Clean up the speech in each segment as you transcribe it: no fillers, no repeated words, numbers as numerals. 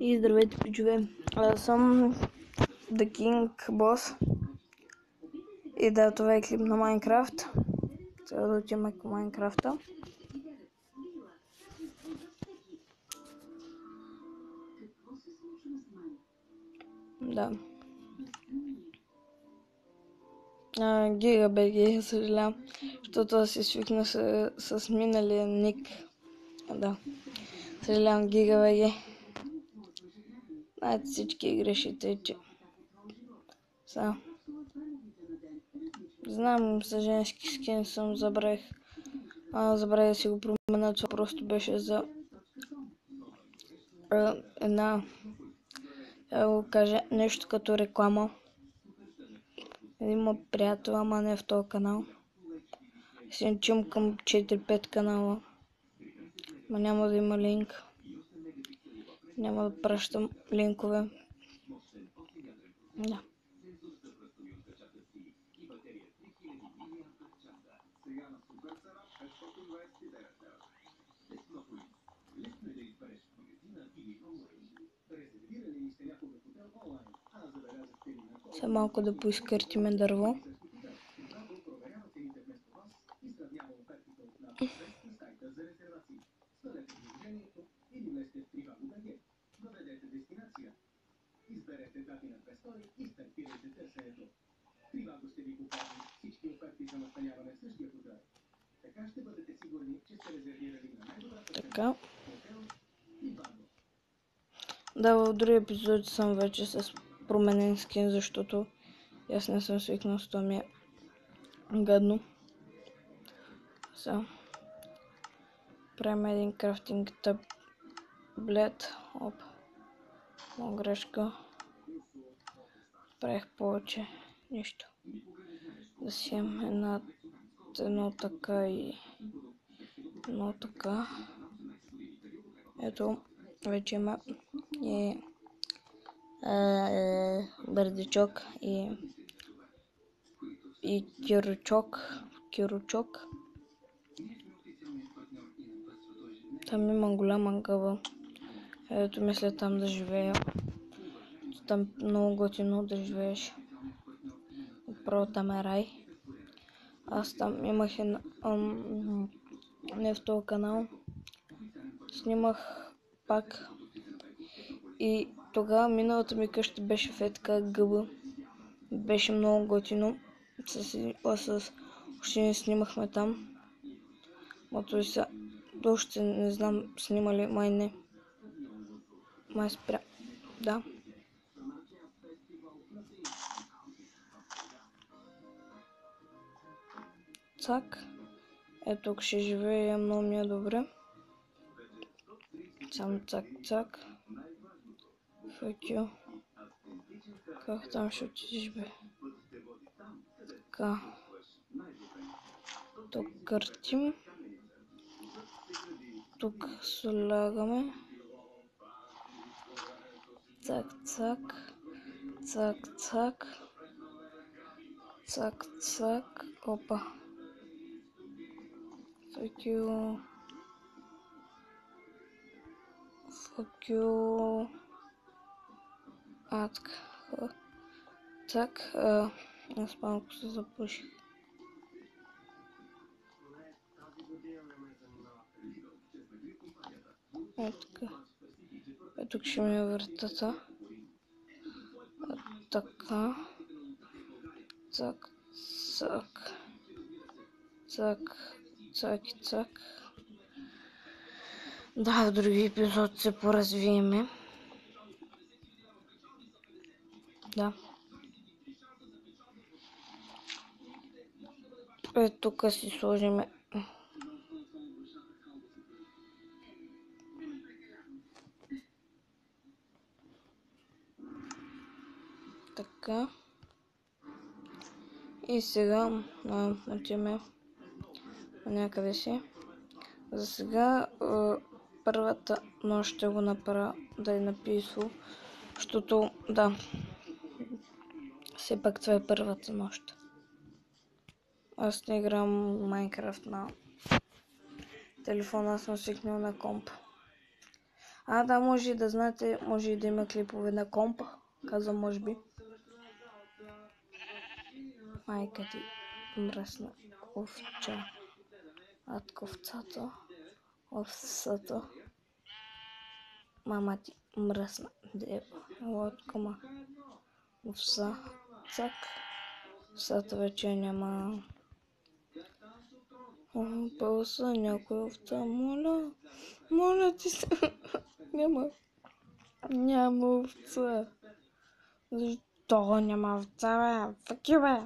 И здравейте, пичове! Аз съм The King Boss. И да, това е клип на Майнкрафт. Трябва да отиваме към Майнкрафта. Да. GigaBG, съжалявам, защото аз си свикна с миналия ник. Да. Съжалявам, GigaBG. Знаете, всички грешите, че знам, за женски скин съм, забравих да си го променя. Това просто беше за една, да го кажа, нещо като реклама. Има приятел, ама не в този канал. Си чим към 4-5 канала. Ма няма да има линк. Няма да пращам линкове. Да. Сега малко да поизкъртиме дърво. Така. Да, в други епизоди съм вече с променен скин, защото аз не съм свикнал с това, ми е гадно. Сега правим един крафтинг таблет. Оп. Моя грешка. Правих повече нищо. Да си имам едно така и едно така. Ето, вече има и бърдичок и киручок. Там има голяма гъба. Ето, мисля там да живея. Там много готино да живееш. Право там е рай. Аз там имах не в този канал. Снимах пак. И тогава миналата ми къща беше в така гъба. Беше много готино. С общини снимахме там. Мото и са. Още не знам снимали, май не. Май спря. Да. Цак. Ето тук ще живея, много ми е добре. Сам цак. Fuck you. Как там ще отидеш, бе? Така. Тук къртим. Тук слагаме. Цак. Опа. Fuck you. Так. Аз малко се запуших. Така. Ето тук ще ми е вратата. Така. Цак. Да, в други епизод се поразвиеме. Да. Ето тук си сложиме. Така. И сега отиваме някъде си. За сега първата нощ ще го направя да е написал, защото да, все пак това е първата нощ. Аз не играм Майнкрафт на телефона, аз съм свикнал на комп. Да, може и да знаете, може и да има клипове на компа, казвам може би. Майка ти мръсна овча. Атковцата. Овцата. Мама ти мръсна дева. Лодкама. Овца. Цак. Овцата вече няма. Пълса някой овца. Моля ти се. Няма овца. Защо няма овца, бе? Фъки, бе.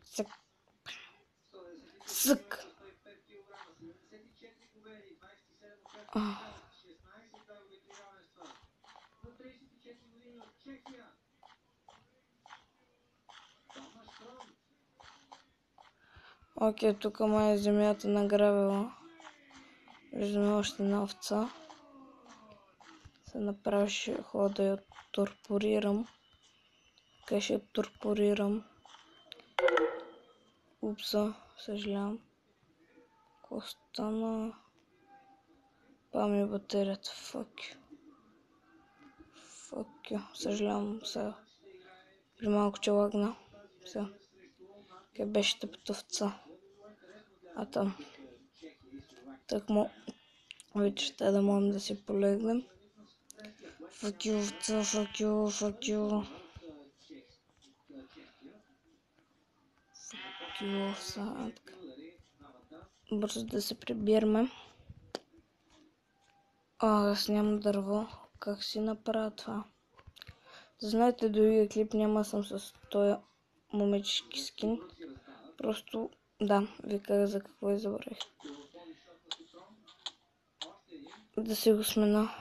Сък. Сък. Окей, тук май земята награбила. Виждаме още една овца. Се направи, ще ходя да я торпорирам. Къде ще я торпорирам? Упса, съжалявам. Какво стана? Пами батерията, fuck you. Съжалявам сега. При малко че лагна. Сега. Къде беше тъпата овца? Там. Так вече ще да можем да си полегнем. Fuck you, овца, fuck you. Овца. Бързо да се прибираме. Аз нямам дърво. Как си направя това? Знаете, другия клип няма съм с този момечешки скин. Просто, да, ви казах за какво и забравих. Да си го смена.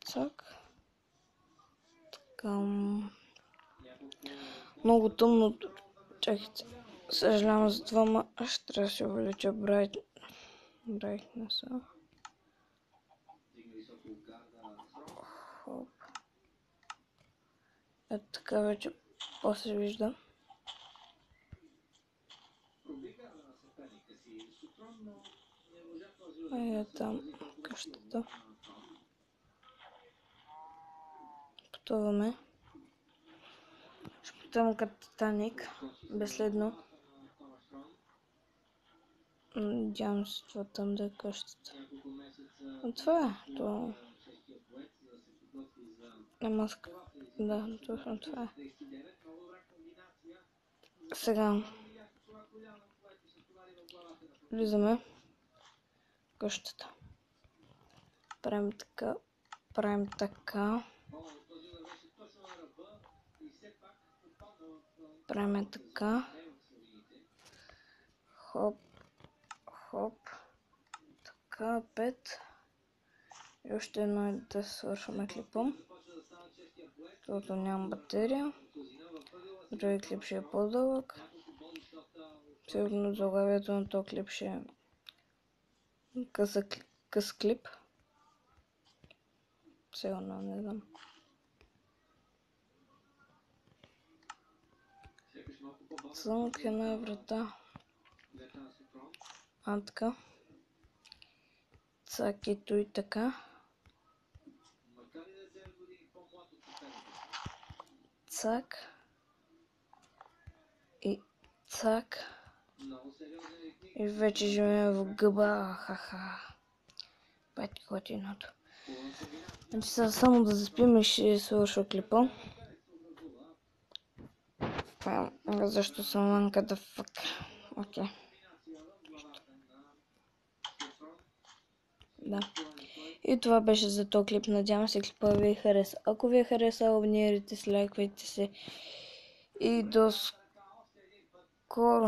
Цак. Така. Много тъмно. Чакайте. Съжалявам за това, но ще трябва да се увелича брайтнеса. Хоп. Ето така вече после вижда. Там къщата. Пътуваме. Ще пътувам като Титаник. Безследно. Надявам се това там да е къщата. Това е. То... маска. Да, точно това е. Сега. Влизаме в къщата. Правим така. Хоп. Така, 5. И още едно е да свършваме клипа. Защото нямам батерия. Други клип ще е по-дълъг. Сигурно заглавието на този клип ще е къс клип. Сигурно, не знам. Звънк една врата. Така. Цак и той така. Цак. И цак. И вече живеем в гъба. Ха-ха. Пет готиното. Значи сега само да заспим и ще свърша клипа. Защо съм вънка да фък. Окей. Да. И това беше за този клип. Надявам се клипа ви хареса. Ако ви е хареса, абонирайте се, лайквайте се. И до скоро.